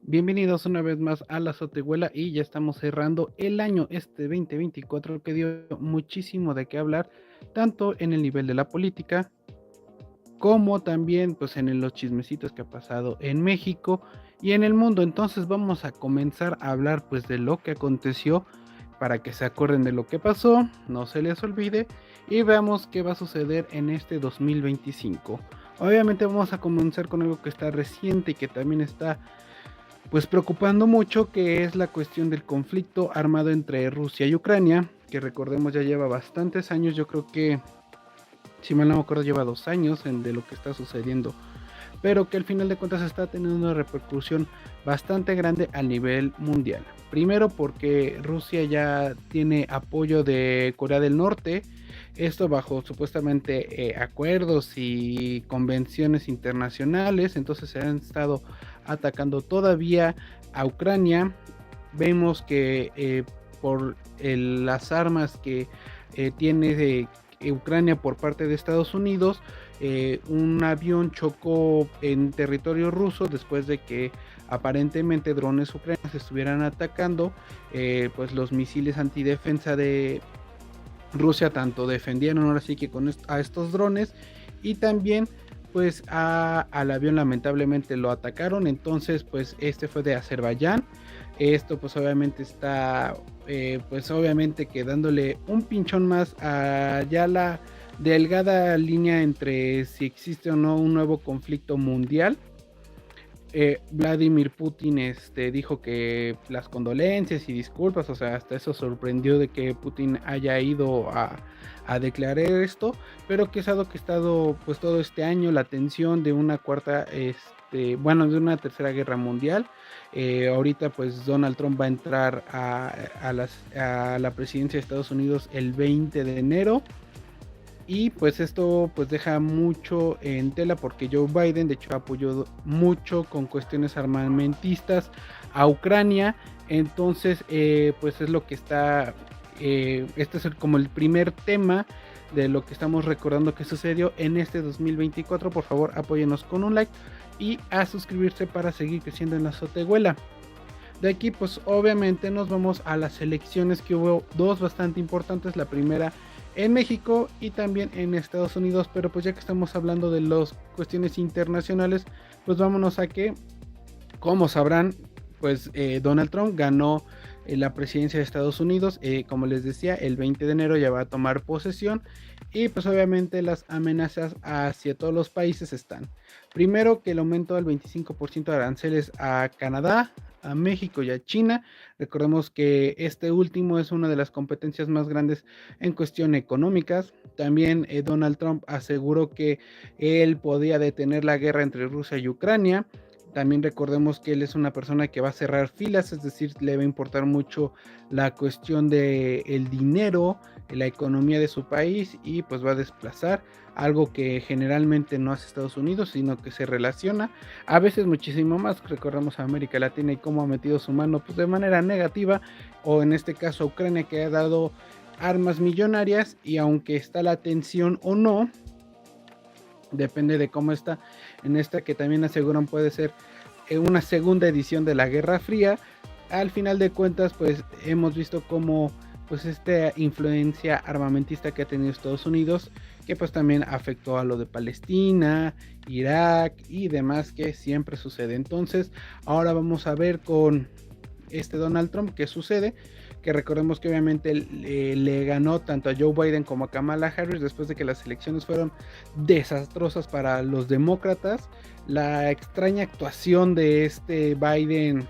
Bienvenidos una vez más a la Azotehuela y ya estamos cerrando el año 2024 que dio muchísimo de qué hablar, tanto en el nivel de la política como también pues en los chismecitos que ha pasado en México y en el mundo. Entonces vamos a comenzar a hablar pues de lo que aconteció para que se acuerden de lo que pasó, no se les olvide y veamos qué va a suceder en este 2025. Obviamente vamos a comenzar con algo que está reciente y que también está pues preocupando mucho, que es la cuestión del conflicto armado entre Rusia y Ucrania, que recordemos ya lleva bastantes años. Yo creo que, si mal no me acuerdo, lleva 2 años de lo que está sucediendo, pero que al final de cuentas está teniendo una repercusión bastante grande a nivel mundial. Primero porque Rusia ya tiene apoyo de Corea del Norte, esto bajo supuestamente acuerdos y convenciones internacionales. Entonces se han estado atacando todavía a Ucrania. Vemos que por las armas que tiene de Ucrania por parte de Estados Unidos, un avión chocó en territorio ruso después de que aparentemente drones ucranianos estuvieran atacando. Pues los misiles antidefensa de Rusia tanto defendieron ahora sí que con a estos drones, y también pues al avión lamentablemente lo atacaron. Entonces pues este fue de Azerbaiyán. Esto pues obviamente está pues obviamente que dándole un pinchón más a ya la delgada línea entre si existe o no un nuevo conflicto mundial. Vladimir Putin dijo que las condolencias y disculpas, o sea, hasta eso sorprendió de que Putin haya ido a declarar esto, pero que es algo que ha estado pues todo este año, la tensión de una de una tercera guerra mundial. Ahorita pues Donald Trump va a entrar a la presidencia de Estados Unidos el 20 de enero. Y pues esto pues deja mucho en tela, porque Joe Biden de hecho apoyó mucho con cuestiones armamentistas a Ucrania. Entonces pues es lo que está, este es como el primer tema de lo que estamos recordando que sucedió en este 2024. Por favor apóyenos con un like y a suscribirse para seguir creciendo en la Azotehuela. De aquí pues obviamente nos vamos a las elecciones, que hubo dos bastante importantes. La primera en México y también en Estados Unidos, pero pues ya que estamos hablando de las cuestiones internacionales, pues vámonos a que, como sabrán, pues Donald Trump ganó la presidencia de Estados Unidos. Como les decía, el 20 de enero ya va a tomar posesión, y pues obviamente las amenazas hacia todos los países están. Primero, que el aumento del 25% de aranceles a Canadá, a México y a China. Recordemos que este último es una de las competencias más grandes en cuestión económicas. También Donald Trump aseguró que él podía detener la guerra entre Rusia y Ucrania. También recordemos que él es una persona que va a cerrar filas, es decir, le va a importar mucho la cuestión de el dinero, la economía de su país, y pues va a desplazar algo que generalmente no hace Estados Unidos, sino que se relaciona a veces muchísimo más. Recordemos a América Latina y cómo ha metido su mano pues de manera negativa, o en este caso a Ucrania, que ha dado armas millonarias. Y aunque está la tensión o no, depende de cómo está en esta, que también aseguran puede ser una segunda edición de la Guerra Fría. Al final de cuentas pues hemos visto cómo pues esta influencia armamentista que ha tenido Estados Unidos, que pues también afectó a lo de Palestina, Irak y demás, que siempre sucede. Entonces ahora vamos a ver con Donald Trump qué sucede, que recordemos que obviamente le ganó tanto a Joe Biden como a Kamala Harris después de que las elecciones fueron desastrosas para los demócratas. La extraña actuación de Biden,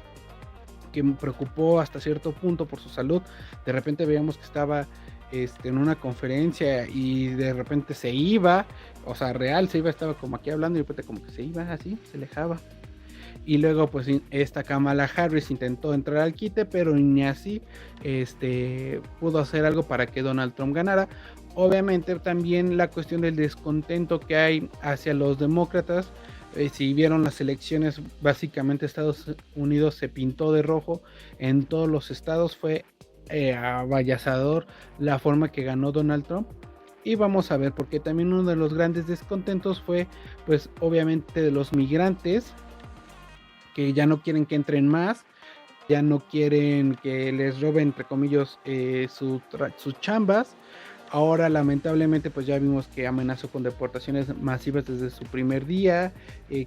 que me preocupó hasta cierto punto por su salud. De repente veíamos que estaba en una conferencia y de repente se iba, o sea, real se iba, estaba como aquí hablando y de repente como que se iba así, se alejaba. Y luego pues esta Kamala Harris intentó entrar al quite, pero ni así pudo hacer algo para que Donald Trump ganara. Obviamente también la cuestión del descontento que hay hacia los demócratas. Si vieron las elecciones, básicamente Estados Unidos se pintó de rojo en todos los estados. Fue avallazador la forma que ganó Donald Trump. Y vamos a ver, porque también uno de los grandes descontentos fue pues obviamente de los migrantes, que ya no quieren que entren más, ya no quieren que les roben, entre comillas, sus chambas. Ahora, lamentablemente, pues ya vimos que amenazó con deportaciones masivas desde su primer día,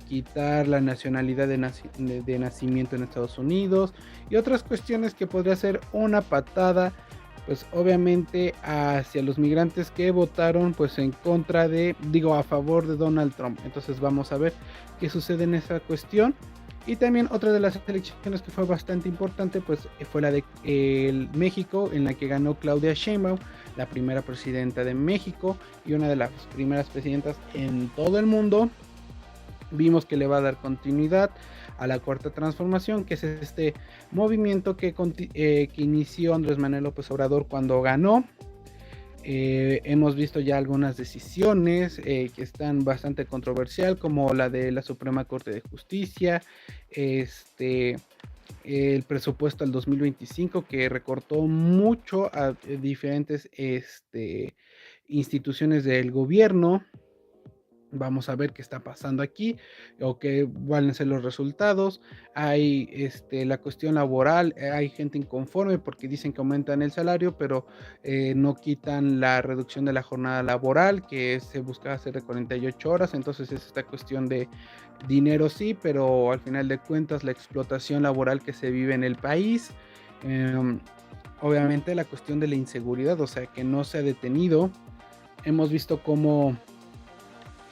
quitar la nacionalidad de nacimiento en Estados Unidos y otras cuestiones que podría ser una patada, pues obviamente hacia los migrantes que votaron pues en contra a favor de Donald Trump. Entonces vamos a ver qué sucede en esa cuestión. Y también otra de las elecciones que fue bastante importante, pues fue la de México, en la que ganó Claudia Sheinbaum, la primera presidenta de México y una de las primeras presidentas en todo el mundo. Vimos que le va a dar continuidad a la cuarta transformación, que es este movimiento que inició Andrés Manuel López Obrador cuando ganó. Hemos visto ya algunas decisiones que están bastante controversial, como la de la Suprema Corte de Justicia, el presupuesto al 2025 que recortó mucho a diferentes instituciones del gobierno. Vamos a ver qué está pasando aquí o qué van a ser los resultados. Hay la cuestión laboral, hay gente inconforme porque dicen que aumentan el salario, pero no quitan la reducción de la jornada laboral, que se busca hacer de 48 horas. Entonces es esta cuestión de dinero, sí, pero al final de cuentas la explotación laboral que se vive en el país. Obviamente la cuestión de la inseguridad, o sea, que no se ha detenido. Hemos visto cómo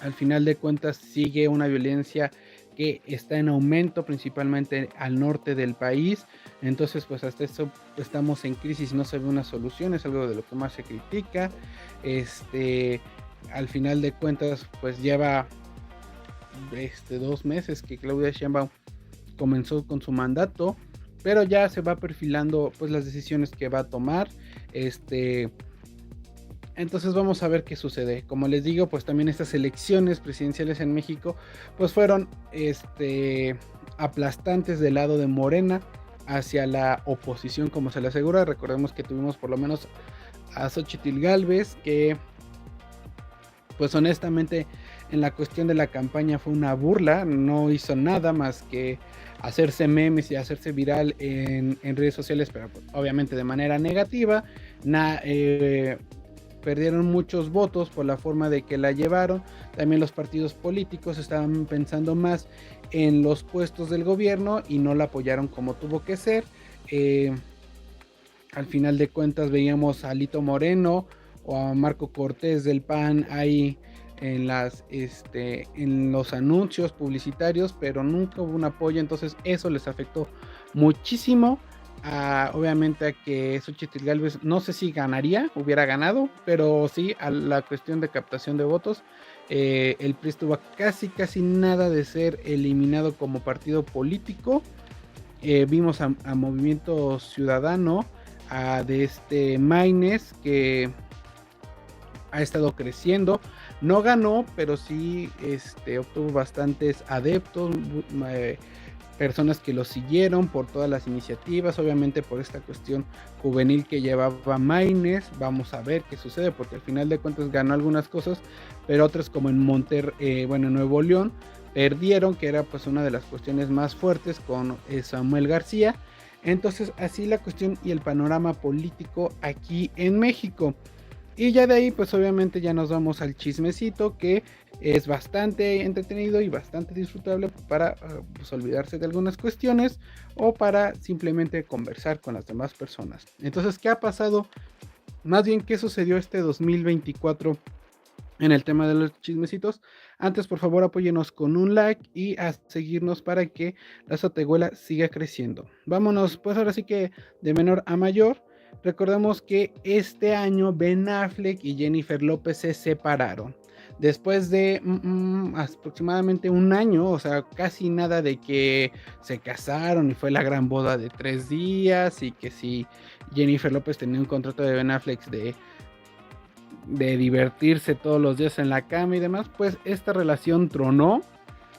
al final de cuentas sigue una violencia que está en aumento, principalmente al norte del país. Entonces pues hasta eso estamos en crisis, no se ve una solución, es algo de lo que más se critica. Al final de cuentas pues lleva 2 meses que Claudia Sheinbaum comenzó con su mandato, pero ya se va perfilando pues las decisiones que va a tomar. Entonces vamos a ver qué sucede. Como les digo, pues también estas elecciones presidenciales en México pues fueron aplastantes del lado de Morena hacia la oposición, como se le asegura. Recordemos que tuvimos por lo menos a Xochitl Gálvez, que pues honestamente en la cuestión de la campaña fue una burla, no hizo nada más que hacerse memes y hacerse viral en redes sociales, pero pues, obviamente de manera negativa. Perdieron muchos votos por la forma de que la llevaron. También los partidos políticos estaban pensando más en los puestos del gobierno y no la apoyaron como tuvo que ser. Al final de cuentas veíamos a Alito Moreno o a Marco Cortés del PAN ahí en los anuncios publicitarios, pero nunca hubo un apoyo. Entonces eso les afectó muchísimo. Obviamente a que Xochitl Gálvez no sé si hubiera ganado, pero sí a la cuestión de captación de votos. El PRI estuvo a casi nada de ser eliminado como partido político. Vimos a Movimiento Ciudadano, de Maynes, que ha estado creciendo. No ganó, pero sí obtuvo bastantes adeptos, personas que lo siguieron por todas las iniciativas, obviamente por esta cuestión juvenil que llevaba Maynes. Vamos a ver qué sucede, porque al final de cuentas ganó algunas cosas, pero otras como en en Nuevo León perdieron, que era pues una de las cuestiones más fuertes con Samuel García. Entonces así la cuestión y el panorama político aquí en México. Y ya de ahí pues obviamente ya nos vamos al chismecito, que es bastante entretenido y bastante disfrutable para pues, olvidarse de algunas cuestiones o para simplemente conversar con las demás personas. Entonces, ¿qué ha pasado? Más bien, ¿qué sucedió este 2024 en el tema de los chismecitos? Antes, por favor, apóyenos con un like y a seguirnos para que la Sotehuela siga creciendo. Vámonos, pues ahora sí que de menor a mayor. Recordemos que este año Ben Affleck y Jennifer López se separaron. Después de aproximadamente un año, o sea, casi nada de que se casaron y fue la gran boda de 3 días y que si Jennifer López tenía un contrato de Ben Affleck de divertirse todos los días en la cama y demás, pues esta relación tronó,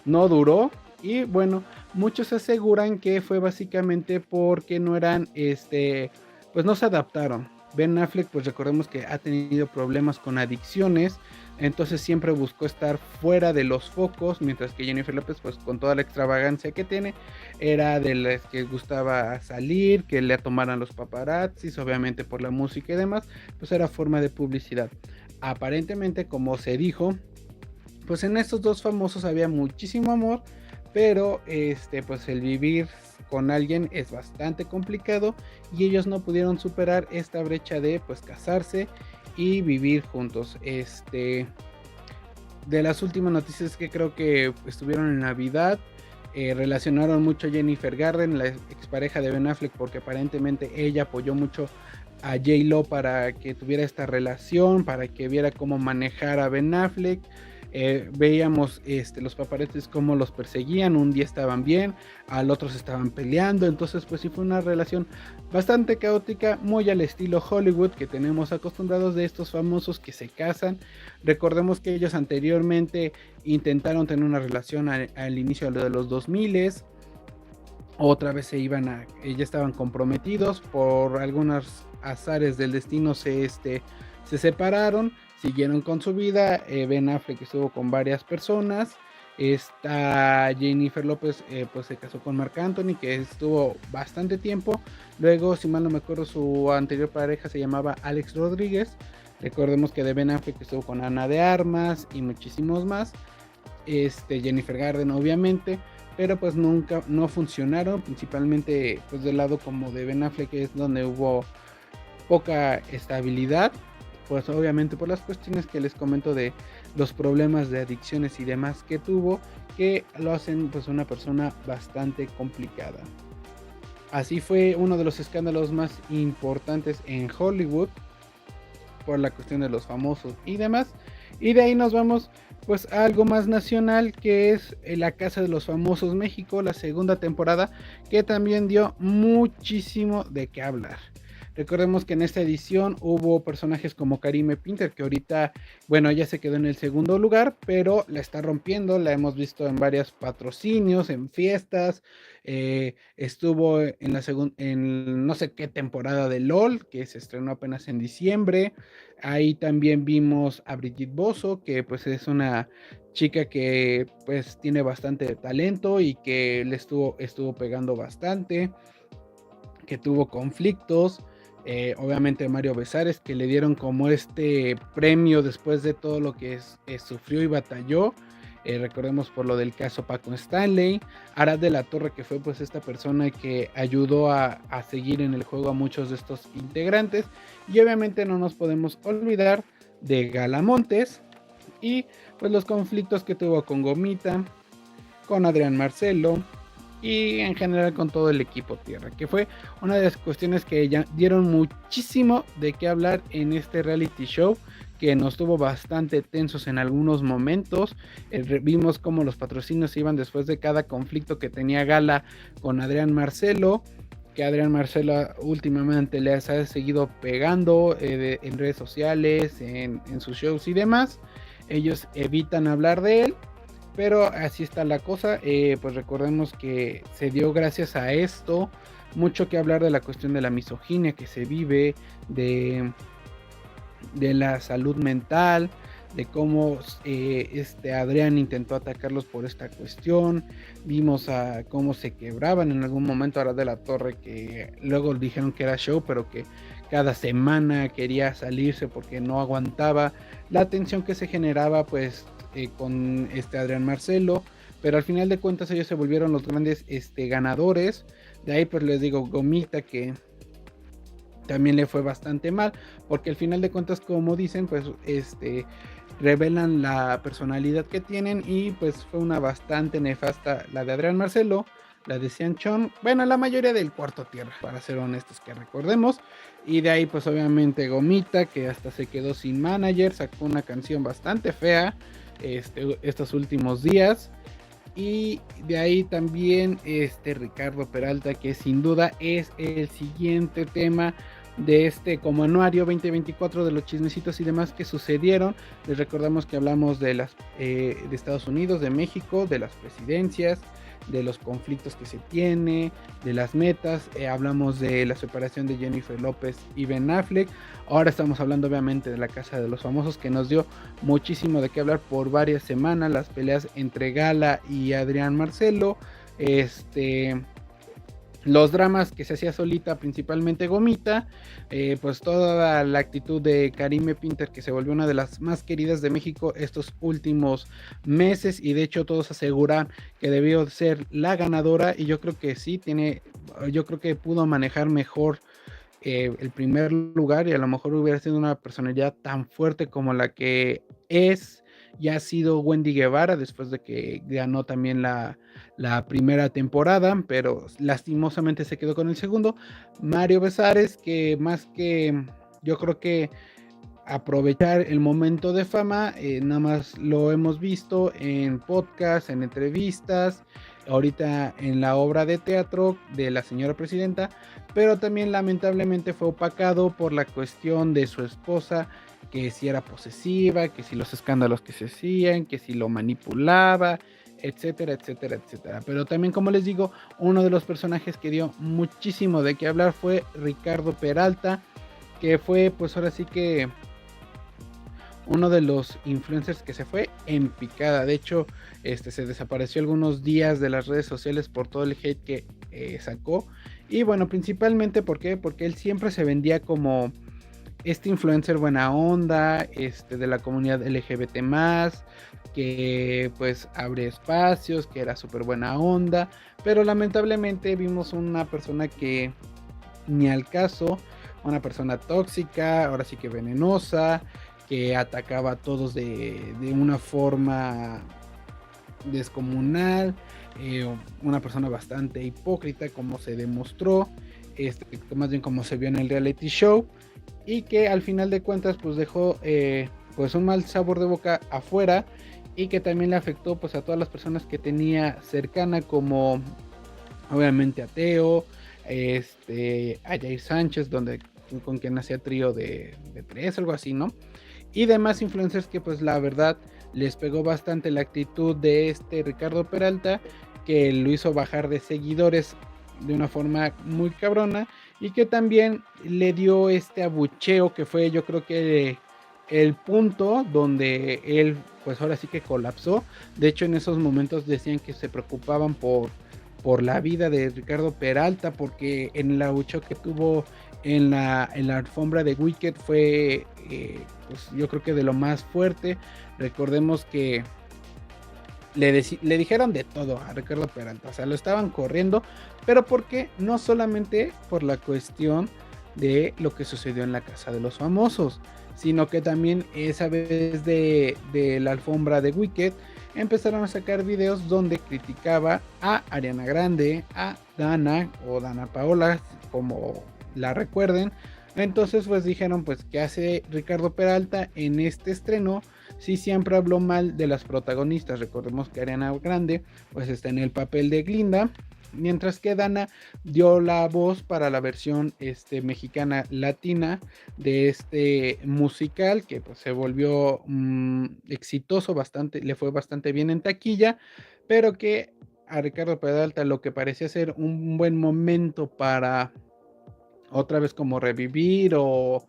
no duró. Y bueno, muchos aseguran que fue básicamente porque no eran, pues no se adaptaron. Ben Affleck, pues recordemos que ha tenido problemas con adicciones, entonces siempre buscó estar fuera de los focos, mientras que Jennifer López, pues con toda la extravagancia que tiene, era de las que gustaba salir, que le tomaran los paparazzis, obviamente por la música y demás, pues era forma de publicidad. Aparentemente, como se dijo, pues en estos dos famosos había muchísimo amor, pero pues el vivir con alguien es bastante complicado y ellos no pudieron superar esta brecha de pues casarse y vivir juntos. De las últimas noticias que creo que estuvieron en Navidad, relacionaron mucho a Jennifer Garden, la expareja de Ben Affleck, porque aparentemente ella apoyó mucho a J-Lo para que tuviera esta relación, para que viera cómo manejar a Ben Affleck. Veíamos los paparazzis cómo los perseguían, un día estaban bien, al otro se estaban peleando, entonces pues sí fue una relación bastante caótica, muy al estilo Hollywood que tenemos acostumbrados de estos famosos que se casan. Recordemos que ellos anteriormente intentaron tener una relación al inicio de los 2000, otra vez ya estaban comprometidos, por algunos azares del destino se separaron, siguieron con su vida. Ben Affleck estuvo con varias personas. Esta Jennifer López pues se casó con Marc Anthony, que estuvo bastante tiempo. Luego, si mal no me acuerdo, su anterior pareja se llamaba Alex Rodríguez. Recordemos que de Ben Affleck estuvo con Ana de Armas y muchísimos más. Jennifer Garden, obviamente, pero pues nunca no funcionaron, principalmente pues del lado como de Ben Affleck, que es donde hubo poca estabilidad, pues obviamente por las cuestiones que les comento de los problemas de adicciones y demás que tuvo, que lo hacen pues una persona bastante complicada. Así fue uno de los escándalos más importantes en Hollywood por la cuestión de los famosos y demás. Y de ahí nos vamos pues a algo más nacional, que es La Casa de los Famosos México, la segunda temporada, que también dio muchísimo de qué hablar. Recordemos que en esta edición hubo personajes como Karime Pinter, que ahorita, bueno, ella se quedó en el segundo lugar, pero la está rompiendo, la hemos visto en varios patrocinios, en fiestas, estuvo en no sé qué temporada de LOL, que se estrenó apenas en diciembre. Ahí también vimos a Brigitte Bozo, que pues es una chica que pues tiene bastante talento y que le estuvo pegando bastante, que tuvo conflictos. Obviamente Mario Besares, que le dieron como este premio después de todo lo que sufrió y batalló. Recordemos por lo del caso Paco Stanley. Arad de la Torre, que fue pues esta persona que ayudó a seguir en el juego a muchos de estos integrantes. Y obviamente no nos podemos olvidar de Gala Montes y pues los conflictos que tuvo con Gomita, con Adrián Marcelo y en general con todo el equipo Tierra, que fue una de las cuestiones que ya dieron muchísimo de qué hablar en este reality show, que nos tuvo bastante tensos en algunos momentos. Vimos cómo los patrocinios iban después de cada conflicto que tenía Gala con Adrián Marcelo, que Adrián Marcelo últimamente le ha seguido pegando en redes sociales, en sus shows y demás. Ellos evitan hablar de él, pero así está la cosa. Pues recordemos que se dio gracias a esto mucho que hablar de la cuestión de la misoginia que se vive, de la salud mental, de cómo Adrián intentó atacarlos por esta cuestión. Vimos a cómo se quebraban en algún momento. Arad de la Torre, que luego dijeron que era show, pero que cada semana quería salirse porque no aguantaba la tensión que se generaba pues con Adrián Marcelo, pero al final de cuentas ellos se volvieron los grandes ganadores. De ahí pues les digo, Gomita, que también le fue bastante mal, porque al final de cuentas, como dicen, pues revelan la personalidad que tienen, y pues fue una bastante nefasta la de Adrián Marcelo, la de Sean Chong, bueno, la mayoría del Cuarto Tierra, para ser honestos, que recordemos. Y de ahí pues obviamente Gomita, que hasta se quedó sin manager, sacó una canción bastante fea estos últimos días. Y de ahí también Ricardo Peralta, que sin duda es el siguiente tema de como anuario 2024 de los chismecitos y demás que sucedieron. Les recordamos que hablamos de Estados Unidos, de México, de las presidencias, de los conflictos que se tiene, de las metas. Hablamos de la separación de Jennifer López y Ben Affleck. Ahora estamos hablando obviamente de la Casa de los Famosos, que nos dio muchísimo de qué hablar por varias semanas. Las peleas entre Gala y Adrián Marcelo, los dramas que se hacía solita, principalmente Gomita, pues toda la actitud de Karime Pinter, que se volvió una de las más queridas de México estos últimos meses, y de hecho todos aseguran que debió ser la ganadora, y yo creo que sí, yo creo que pudo manejar mejor el primer lugar, y a lo mejor hubiera sido una personalidad tan fuerte como la que es y ha sido Wendy Guevara después de que ganó también la primera temporada, pero lastimosamente se quedó con el segundo. Mario Besares, que más que yo creo que aprovechar el momento de fama, nada más lo hemos visto en podcast, en entrevistas, ahorita en la obra de teatro de la señora presidenta, pero también lamentablemente fue opacado por la cuestión de su esposa, que si era posesiva, que si los escándalos que se hacían, que si lo manipulaba, etcétera, etcétera, etcétera. Pero también, como les digo, uno de los personajes que dio muchísimo de qué hablar fue Ricardo Peralta, que fue pues ahora sí que uno de los influencers que se fue en picada. De hecho, se desapareció algunos días de las redes sociales por todo el hate que sacó. Y bueno, principalmente porque él siempre se vendía como este influencer buena onda, de la comunidad LGBT+, que pues abre espacios, que era súper buena onda, pero lamentablemente vimos una persona que ni al caso, una persona tóxica, ahora sí que venenosa, que atacaba a todos de una forma descomunal, una persona bastante hipócrita, como se demostró, más bien como se vio en el reality show, y que al final de cuentas pues dejó pues un mal sabor de boca afuera, y que también le afectó pues a todas las personas que tenía cercana, como obviamente a Teo, a Jair Sánchez, con quien hacía trío de tres, algo así, ¿no? Y demás influencers que pues la verdad les pegó bastante la actitud de Ricardo Peralta, que lo hizo bajar de seguidores de una forma muy cabrona, y que también le dio este abucheo que fue, yo creo que el punto donde él pues ahora sí que colapsó. De hecho, en esos momentos decían que se preocupaban por la vida de Ricardo Peralta, porque en el abucheo que tuvo en la alfombra de Wicked fue pues yo creo que de lo más fuerte. Recordemos que le dijeron de todo a Ricardo Peralta, o sea, lo estaban corriendo, pero porque no solamente por la cuestión de lo que sucedió en la Casa de los Famosos, sino que también esa vez de la alfombra de Wicked empezaron a sacar videos donde criticaba a Ariana Grande, a Dana o Dana Paola, como la recuerden. Entonces pues dijeron, pues ¿qué hace Ricardo Peralta en este estreno? Sí, siempre habló mal de las protagonistas. Recordemos que Ariana Grande pues está en el papel de Glinda, mientras que Dana dio la voz para la versión mexicana latina de este musical, que pues se volvió exitoso, bastante, le fue bastante bien en taquilla, pero que a Ricardo Peralta lo que parecía ser un buen momento para otra vez como revivir o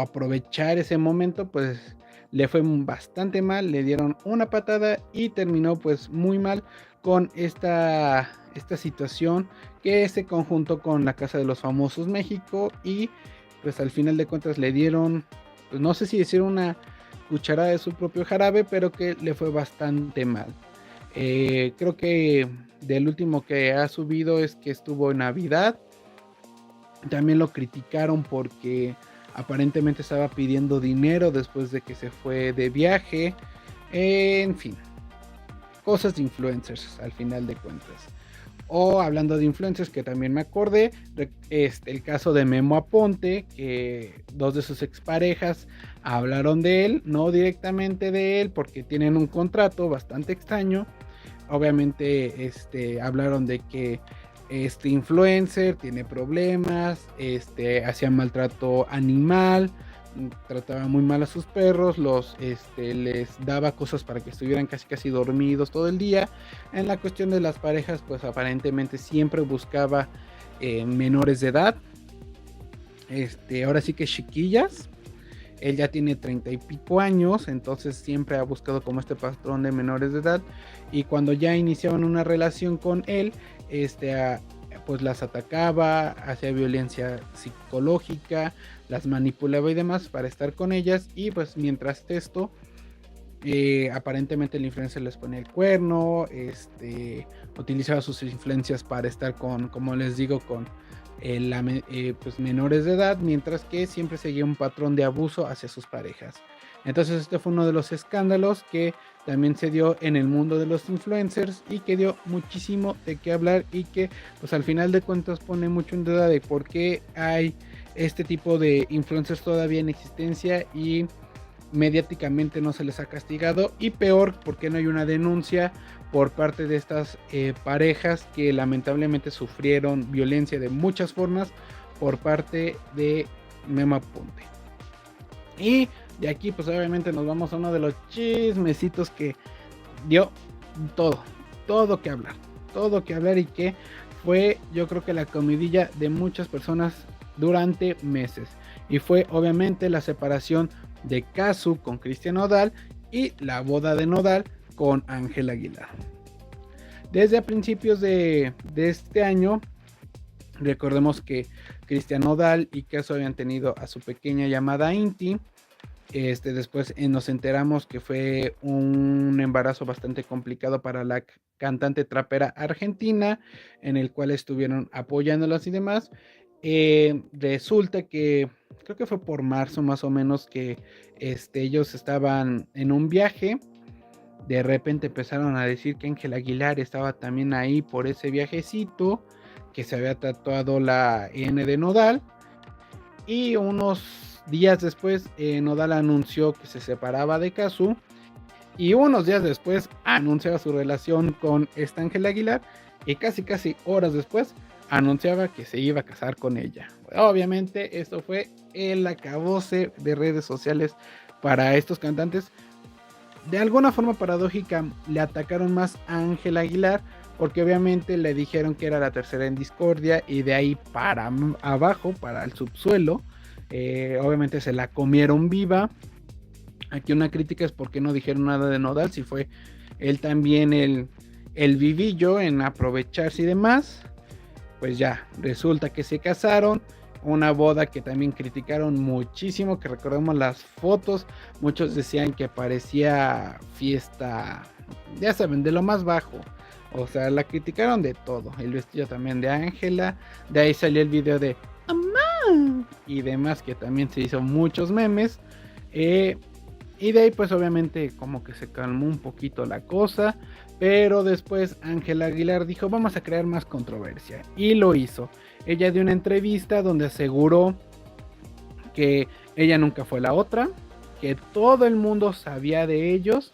aprovechar ese momento, pues le fue bastante mal, le dieron una patada y terminó pues muy mal con esta situación que se conjuntó con la Casa de los Famosos México, y pues al final de cuentas le dieron, pues no sé si decir una cucharada de su propio jarabe, pero que le fue bastante mal. Creo que del último que ha subido es que estuvo en Navidad. También lo criticaron porque aparentemente estaba pidiendo dinero después de que se fue de viaje. En fin, cosas de influencers al final de cuentas. O hablando de influencers, que también me acordé, el caso de Memo Aponte, que dos de sus exparejas hablaron de él, no directamente de él, porque tienen un contrato bastante extraño. Obviamente hablaron de que este influencer tiene problemas, hacía maltrato animal, trataba muy mal a sus perros, les daba cosas para que estuvieran casi dormidos todo el día. En la cuestión de las parejas, pues aparentemente siempre buscaba menores de edad, ahora sí que chiquillas. Él ya tiene 30 y pico años, entonces siempre ha buscado como este patrón de menores de edad. Y cuando ya iniciaban una relación con él, pues las atacaba, hacía violencia psicológica, las manipulaba y demás para estar con ellas. Y pues mientras esto, aparentemente el influencer les ponía el cuerno, utilizaba sus influencias para estar con, como les digo, con pues menores de edad, mientras que siempre seguía un patrón de abuso hacia sus parejas. Entonces este fue uno de los escándalos que también se dio en el mundo de los influencers y que dio muchísimo de qué hablar, y que pues al final de cuentas pone mucho en duda de por qué hay este tipo de influencers todavía en existencia y mediáticamente no se les ha castigado, y peor, porque no hay una denuncia por parte de estas parejas que lamentablemente sufrieron violencia de muchas formas por parte de Memo Aponte. Y de aquí pues obviamente nos vamos a uno de los chismecitos que dio todo que hablar y que fue, yo creo que la comidilla de muchas personas durante meses, y fue obviamente la separación de Casu con Cristian Nodal y la boda de Nodal con Ángel Aguilar. Desde a principios de este año, recordemos que Cristian Nodal y Casu habían tenido a su pequeña llamada Inti. Después nos enteramos que fue un embarazo bastante complicado para la cantante trapera argentina, en el cual estuvieron apoyándolas y demás. Resulta que creo que fue por marzo más o menos que ellos estaban en un viaje. De repente empezaron a decir que Ángel Aguilar estaba también ahí por ese viajecito, que se había tatuado la N de Nodal. Y unos días después Nodal anunció que se separaba de Casu, y unos días después anunciaba su relación con esta Ángel Aguilar, y casi horas después anunciaba que se iba a casar con ella. Obviamente esto fue el acabose de redes sociales para estos cantantes. De alguna forma paradójica le atacaron más a Ángel Aguilar, porque obviamente le dijeron que era la tercera en discordia, y de ahí para abajo, para el subsuelo, obviamente se la comieron viva. Aquí una crítica es porque no dijeron nada de Nodal, si fue él también el vivillo en aprovecharse y demás. Pues ya, resulta que se casaron, una boda que también criticaron muchísimo, que recordemos las fotos, muchos decían que parecía fiesta, ya saben, de lo más bajo. O sea, la criticaron de todo, el vestido también de Ángela, de ahí salió el video de Amá y demás, que también se hizo muchos memes. Y de ahí pues obviamente como que se calmó un poquito la cosa, pero después Ángel Aguilar dijo vamos a crear más controversia, y lo hizo. Ella dio una entrevista donde aseguró que ella nunca fue la otra, que todo el mundo sabía de ellos,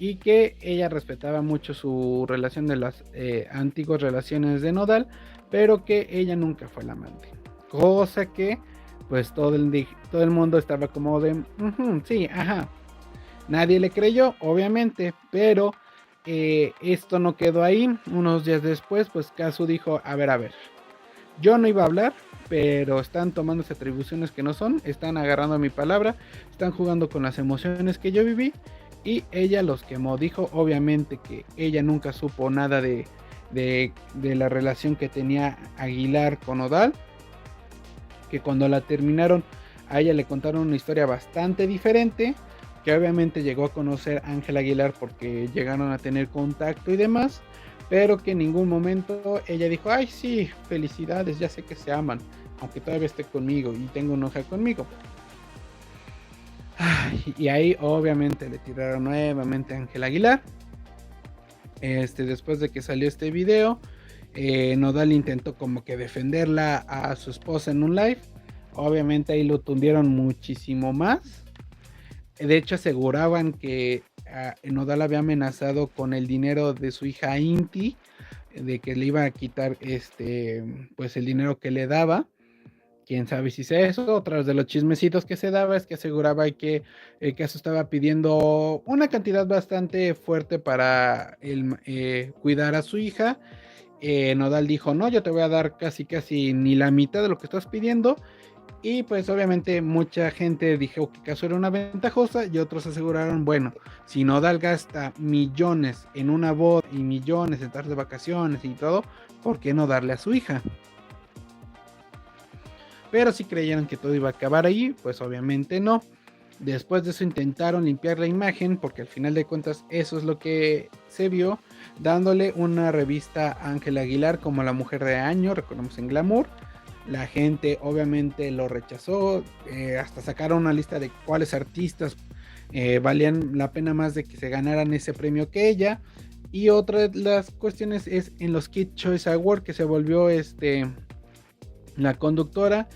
y que ella respetaba mucho su relación de las antiguas relaciones de Nodal, pero que ella nunca fue la amante. Cosa que pues todo el mundo estaba como de sí, ajá. Nadie le creyó, obviamente, pero esto no quedó ahí. Unos días después, pues Casu dijo, a ver, yo no iba a hablar, pero están tomándose atribuciones que no son, están agarrando mi palabra, están jugando con las emociones que yo viví, y ella los quemó. Dijo obviamente que ella nunca supo nada de la relación que tenía Aguilar con Nodal, que cuando la terminaron a ella le contaron una historia bastante diferente, que obviamente llegó a conocer a Ángel Aguilar porque llegaron a tener contacto y demás, pero que en ningún momento ella dijo, ay sí, felicidades, ya sé que se aman, aunque todavía esté conmigo y tengo una hija conmigo. Y ahí obviamente le tiraron nuevamente a Ángel Aguilar. Después de que salió este video, Nodal intentó como que defenderla a su esposa en un live. Obviamente ahí lo tundieron muchísimo más. De hecho aseguraban que Nodal había amenazado con el dinero de su hija Inti, de que le iba a quitar pues el dinero que le daba, quién sabe si sea eso. Otros de los chismecitos que se daba es que aseguraba que el caso estaba pidiendo una cantidad bastante fuerte para cuidar a su hija. Nodal dijo, no, yo te voy a dar casi ni la mitad de lo que estás pidiendo. Y pues obviamente mucha gente dijo que caso era una ventajosa y otros aseguraron, bueno, si Nodal gasta millones en una boda y millones en estar de vacaciones y todo, ¿por qué no darle a su hija? Pero si creyeron que todo iba a acabar ahí, pues obviamente no. Después de eso intentaron limpiar la imagen, porque al final de cuentas eso es lo que se vio, dándole una revista a Ángela Aguilar como la mujer de año, recordemos en Glamour. La gente obviamente lo rechazó, hasta sacaron una lista de cuáles artistas valían la pena más de que se ganaran ese premio que ella. Y otra de las cuestiones es en los Kid Choice Awards, que se volvió la conductora,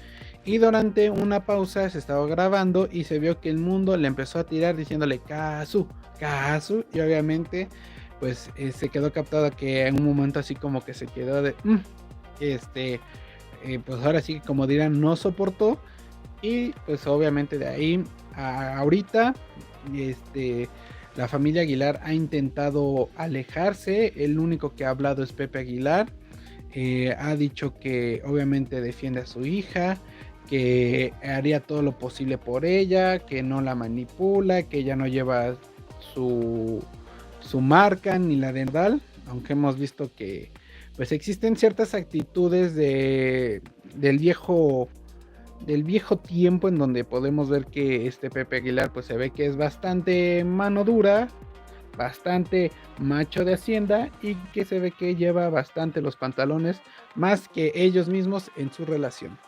y durante una pausa se estaba grabando y se vio que el mundo le empezó a tirar diciéndole Kazu, Kazu, y obviamente pues se quedó captado que en un momento así como que se quedó de pues ahora sí, como dirán, no soportó. Y pues obviamente de ahí a ahorita la familia Aguilar ha intentado alejarse. El único que ha hablado es Pepe Aguilar. Ha dicho que obviamente defiende a su hija, que haría todo lo posible por ella, que no la manipula, que ella no lleva su marca ni la de Nodal, aunque hemos visto que pues existen ciertas actitudes del viejo tiempo, en donde podemos ver que Pepe Aguilar pues se ve que es bastante mano dura, bastante macho de hacienda, y que se ve que lleva bastante los pantalones más que ellos mismos en su relación.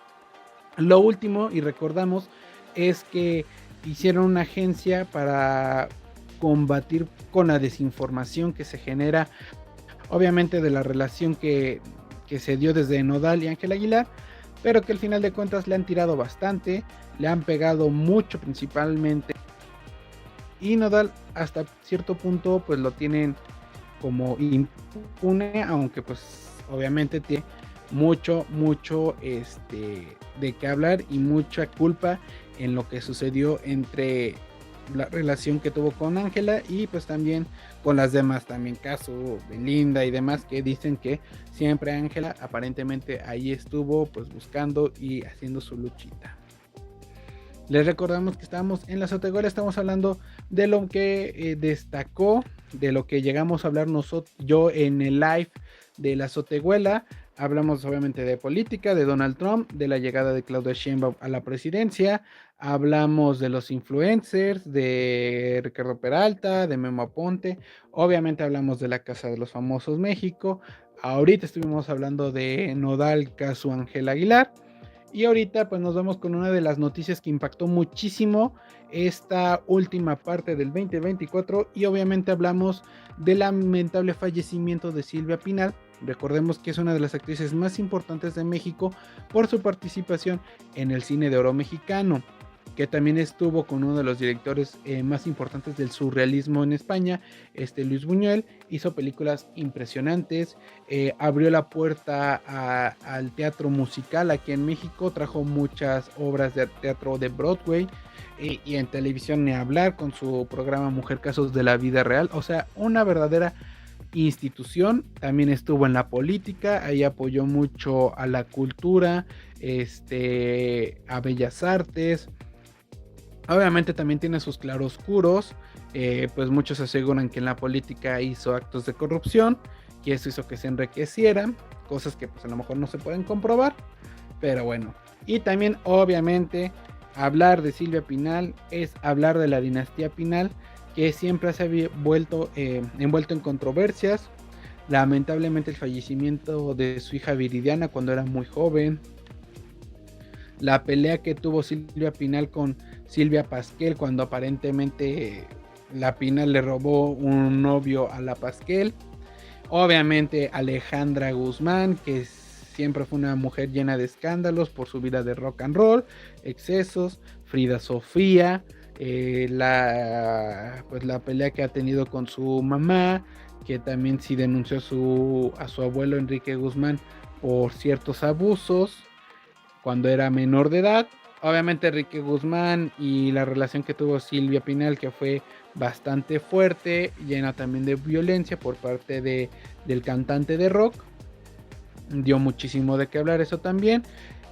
Lo último, y recordamos, es que hicieron una agencia para combatir con la desinformación que se genera obviamente de la relación que se dio desde Nodal y Ángela Aguilar, pero que al final de cuentas le han tirado bastante, le han pegado mucho principalmente, y Nodal hasta cierto punto pues lo tienen como impune, aunque pues obviamente tiene mucho de qué hablar y mucha culpa en lo que sucedió entre la relación que tuvo con Ángela y pues también con las demás, también caso de Linda y demás, que dicen que siempre Ángela aparentemente ahí estuvo pues buscando y haciendo su luchita. Les recordamos que estamos en la Azotehuela, estamos hablando de lo que destacó, de lo que llegamos a hablar yo en el live de la Azotehuela. Hablamos obviamente de política, de Donald Trump, de la llegada de Claudia Sheinbaum a la presidencia. Hablamos de los influencers, de Ricardo Peralta, de Memo Aponte. Obviamente hablamos de la Casa de los Famosos México. Ahorita estuvimos hablando de Nodal, caso Ángela Aguilar. Y ahorita pues nos vamos con una de las noticias que impactó muchísimo esta última parte del 2024, y obviamente hablamos del lamentable fallecimiento de Silvia Pinal. Recordemos que es una de las actrices más importantes de México por su participación en el cine de oro mexicano, que también estuvo con uno de los directores más importantes del surrealismo en España, Luis Buñuel. Hizo películas impresionantes, abrió la puerta al teatro musical aquí en México, trajo muchas obras de teatro de Broadway, y en televisión ni hablar con su programa Mujer Casos de la Vida Real, o sea, una verdadera institución. También estuvo en la política, ahí apoyó mucho a la cultura, a Bellas Artes. Obviamente también tiene sus claroscuros, pues muchos aseguran que en la política hizo actos de corrupción y eso hizo que se enriquecieran, cosas que pues a lo mejor no se pueden comprobar, pero bueno. Y también obviamente hablar de Silvia Pinal es hablar de la dinastía Pinal, que siempre se ha envuelto en controversias. Lamentablemente el fallecimiento de su hija Viridiana cuando era muy joven, la pelea que tuvo Silvia Pinal con Silvia Pasquel cuando aparentemente la Pinal le robó un novio a la Pasquel. Obviamente Alejandra Guzmán, que siempre fue una mujer llena de escándalos por su vida de rock and roll, excesos. Frida Sofía, la pelea que ha tenido con su mamá, que también sí denunció a su abuelo Enrique Guzmán por ciertos abusos. cuando era menor de edad. Obviamente Enrique Guzmán y la relación que tuvo Silvia Pinal, que fue bastante fuerte, llena también de violencia por parte del cantante de rock, dio muchísimo de qué hablar eso también.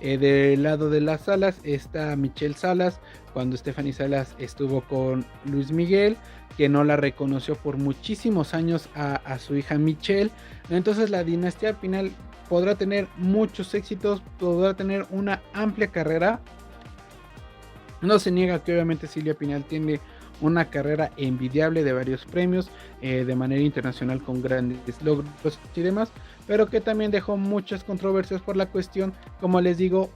Del lado de las Salas está Michelle Salas, cuando Stephanie Salas estuvo con Luis Miguel, que no la reconoció por muchísimos años a su hija Michelle. Entonces la dinastía Pinal podrá tener muchos éxitos, podrá tener una amplia carrera. No se niega que obviamente Silvia Pinal tiene una carrera envidiable de varios premios, de manera internacional con grandes logros y demás, pero que también dejó muchas controversias por la cuestión, como les digo,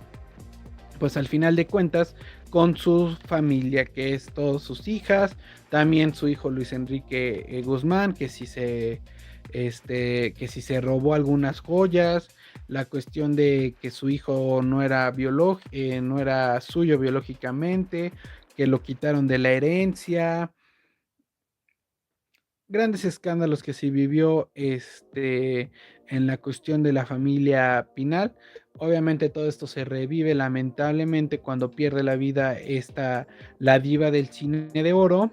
pues al final de cuentas, con su familia, que es todas sus hijas, también su hijo Luis Enrique Guzmán, que si se robó algunas joyas, la cuestión de que su hijo no era no era suyo biológicamente, que lo quitaron de la herencia, grandes escándalos que se vivió en la cuestión de la familia Pinal. Obviamente todo esto se revive lamentablemente cuando pierde la vida la diva del cine de oro.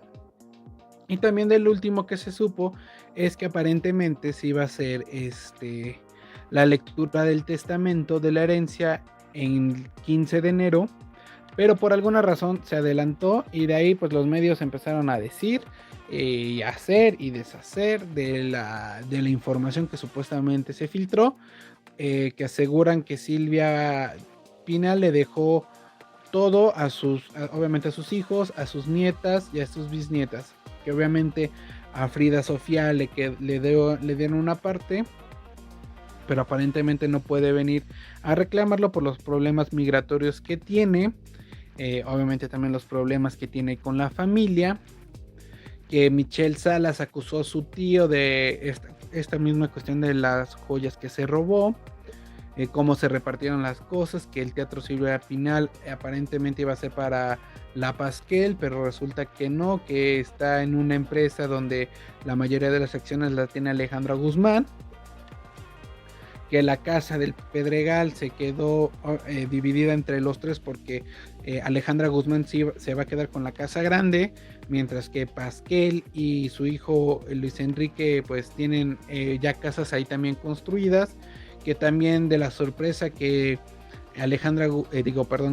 Y también del último que se supo es que aparentemente se iba a hacer la lectura del testamento de la herencia en 15 de enero, pero por alguna razón se adelantó y de ahí pues los medios empezaron a decir y hacer y deshacer de la información que supuestamente se filtró, que aseguran que Silvia Pinal le dejó todo obviamente a sus hijos, a sus nietas y a sus bisnietas, que obviamente a Frida Sofía le dieron una parte, pero aparentemente no puede venir a reclamarlo por los problemas migratorios que tiene, obviamente también los problemas que tiene con la familia, que Michelle Salas acusó a su tío de esta misma cuestión de las joyas que se robó, cómo se repartieron las cosas, que el Teatro Silvia Pinal aparentemente iba a ser para la Pasquel, pero resulta que no, que está en una empresa donde la mayoría de las acciones las tiene Alejandra Guzmán, que la casa del Pedregal se quedó dividida entre los tres porque Alejandra Guzmán se va a quedar con la casa grande, mientras que Pasquel y su hijo Luis Enrique pues tienen ya casas ahí también construidas, que también de la sorpresa que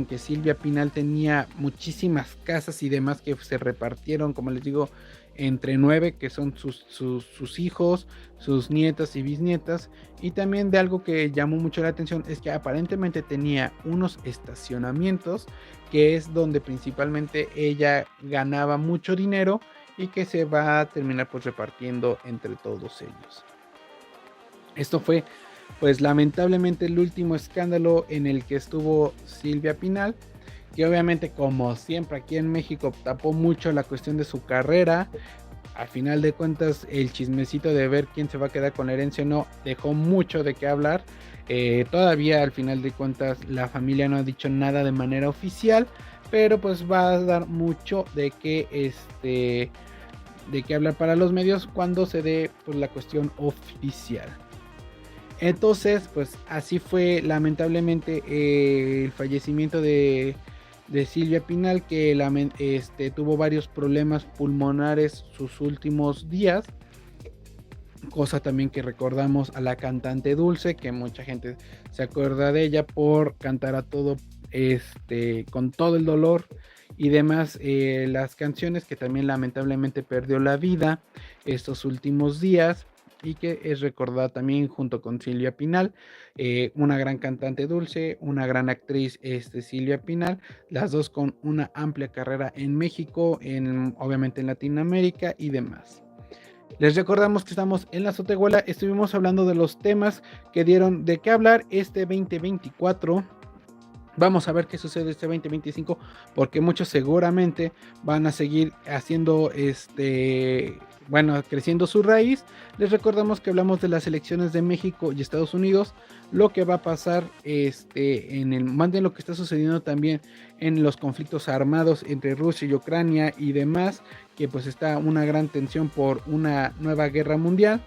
que Silvia Pinal tenía muchísimas casas y demás que se repartieron, como les digo, entre 9, que son sus hijos, sus nietas y bisnietas. Y también de algo que llamó mucho la atención es que aparentemente tenía unos estacionamientos, que es donde principalmente ella ganaba mucho dinero y que se va a terminar pues repartiendo entre todos ellos. Esto fue pues lamentablemente el último escándalo en el que estuvo Silvia Pinal, que obviamente como siempre aquí en México tapó mucho la cuestión de su carrera. Al final de cuentas el chismecito de ver quién se va a quedar con la herencia o no dejó mucho de qué hablar. Todavía al final de cuentas la familia no ha dicho nada de manera oficial, pero pues va a dar mucho de qué hablar para los medios cuando se dé pues la cuestión oficial. Entonces, pues así fue lamentablemente el fallecimiento de Silvia Pinal, que tuvo varios problemas pulmonares sus últimos días. Cosa también que recordamos a la cantante Dulce, que mucha gente se acuerda de ella por cantar a todo, con todo el dolor y demás, las canciones, que también lamentablemente perdió la vida estos últimos días, y que es recordada también junto con Silvia Pinal, una gran cantante Dulce, una gran actriz Silvia Pinal, las dos con una amplia carrera en México, obviamente en Latinoamérica y demás. Les recordamos que estamos en la Sotehuela, estuvimos hablando de los temas que dieron de qué hablar este 2024. Vamos a ver qué sucede este 2025, porque muchos seguramente van a seguir haciendo creciendo su raíz. Les recordamos que hablamos de las elecciones de México y Estados Unidos, lo que va a pasar más de lo que está sucediendo también en los conflictos armados entre Rusia y Ucrania y demás, que pues está una gran tensión por una nueva guerra mundial.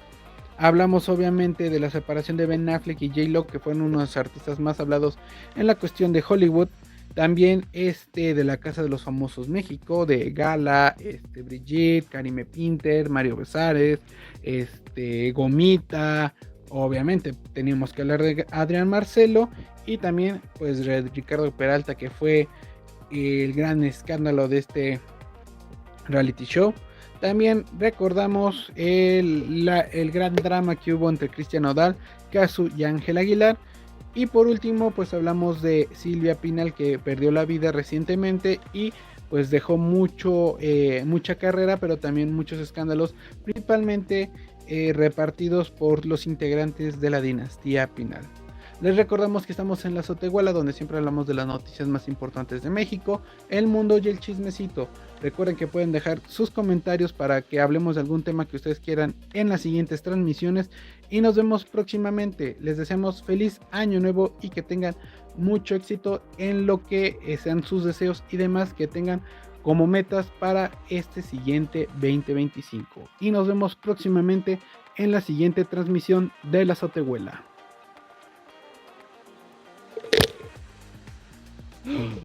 Hablamos obviamente de la separación de Ben Affleck y J-Lo, que fueron unos de los artistas más hablados en la cuestión de Hollywood. También de la Casa de los Famosos México, de Gala, Brigitte, Karime Pinter, Mario Besares, Gomita. Obviamente teníamos que hablar de Adrián Marcelo y también pues Ricardo Peralta, que fue el gran escándalo de este reality show. También recordamos el gran drama que hubo entre Cristian Nodal, Casu y Ángel Aguilar. Y por último, pues hablamos de Silvia Pinal, que perdió la vida recientemente y pues dejó mucha carrera, pero también muchos escándalos, principalmente repartidos por los integrantes de la dinastía Pinal. Les recordamos que estamos en La Azotehuala, donde siempre hablamos de las noticias más importantes de México, el mundo y el chismecito. Recuerden que pueden dejar sus comentarios para que hablemos de algún tema que ustedes quieran en las siguientes transmisiones y nos vemos próximamente. Les deseamos feliz año nuevo y que tengan mucho éxito en lo que sean sus deseos y demás que tengan como metas para este siguiente 2025. Y nos vemos próximamente en la siguiente transmisión de La Azotehuela.